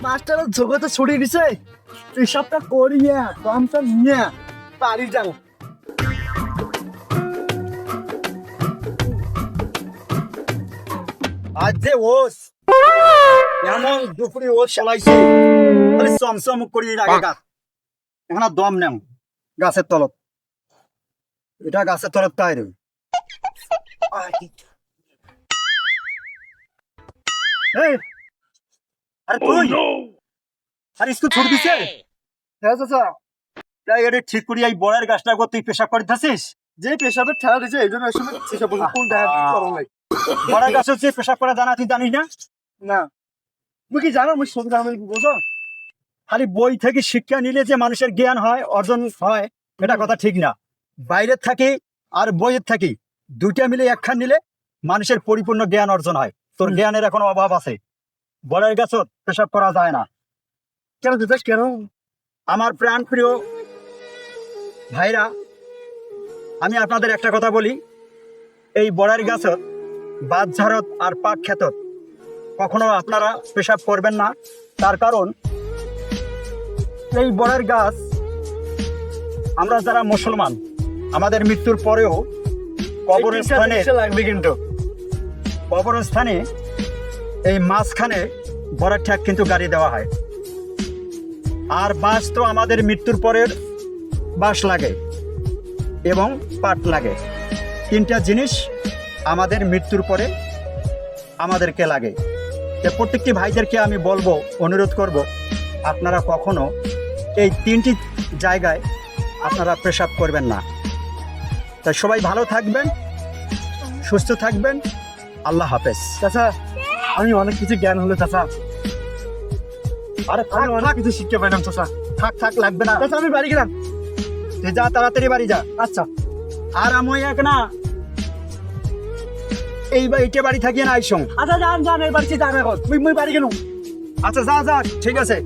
মাস্টারের জগতে ছড়িয়ে দিছে পেশাবটা করিয়া কামটা নিয়ে বাড়ি যাও। আজ যে ওস এমন দুপুরে ওস চালাইছে চমচম করি আগে গাছ এখন আর দম নেও গাছের তলত, এটা গাছের তলত তাই রে। এই, আরে তুই আরে স্কুল ছুটি দিছে? হ্যাঁ চাচা। তাই এটা ঠিক করি এই বড়ের গাছটা তুই পেশাব করতেছিস? যে পেশাবের ঠেলা দিছে এই জন্য পেশাব কোন বড়ের গাছ হচ্ছে পেশাব করা জানা, তুই জানিস না? না তুই কি জানো? সত্যি আমি বোঝো খালি বই থেকে শিক্ষা নিলে যে মানুষের জ্ঞান হয়, অর্জন হয়, এটা কথা ঠিক না। বাইরের থাকি আর বইয়ের থাকি দুইটা মিলে একখান নিলে মানুষের পরিপূর্ণ জ্ঞান অর্জন হয়। তোর জ্ঞানের এখনো অভাব আছে। বড়ের গাছত পেশাব করা যায় না। কেন দিতেছ কেন? আমার প্রাণ প্রিয় ভাইরা, আমি আপনাদের একটা কথা বলি, এই বড়ের গাছত বাদ ঝাড়ত আর পাক খেতত কখনো আপনারা পেশাব করবেন না। তার কারণ এই বড়ের গাছ, আমরা যারা মুসলমান আমাদের মৃত্যুর পরেও কবরস্থানে লাগবে, কিন্তু কবরস্থানে এই মাঝখানে বড়ের ঠ্যাক কিন্তু গাড়ি দেওয়া হয়। আর বাঁশ তো আমাদের মৃত্যুর পরের বাঁশ লাগে এবং পাট লাগে, তিনটা জিনিস আমাদের মৃত্যুর পরে আমাদেরকে লাগে। প্রত্যেকটি ভাইদেরকে আমি বলবো, অনুরোধ করব, আপনারা কখনো এই তিনটি জায়গায় আপনারা পেশাব করবেন না। তাই সবাই ভালো থাকবেন, সুস্থ থাকবেন। আল্লাহ হাফেজ। চাচা আমি অনেক কিছু জ্ঞান হলো চাচা। আরে আমি অনেক কিছু শিখতে পাইলাম চাচা। থাক থাক, লাগবে না চাচা, আমি বাড়ি গেলাম। তুই যা, তাড়াতাড়ি বাড়ি যা। আচ্ছা। আর আমি এক না এইটা বাড়ি থাকি না আইসং। আচ্ছা যান যান, এই বাড়িতে যান এখন। মুই বাড়ি গেলাম। আচ্ছা যা যা, ঠিক আছে।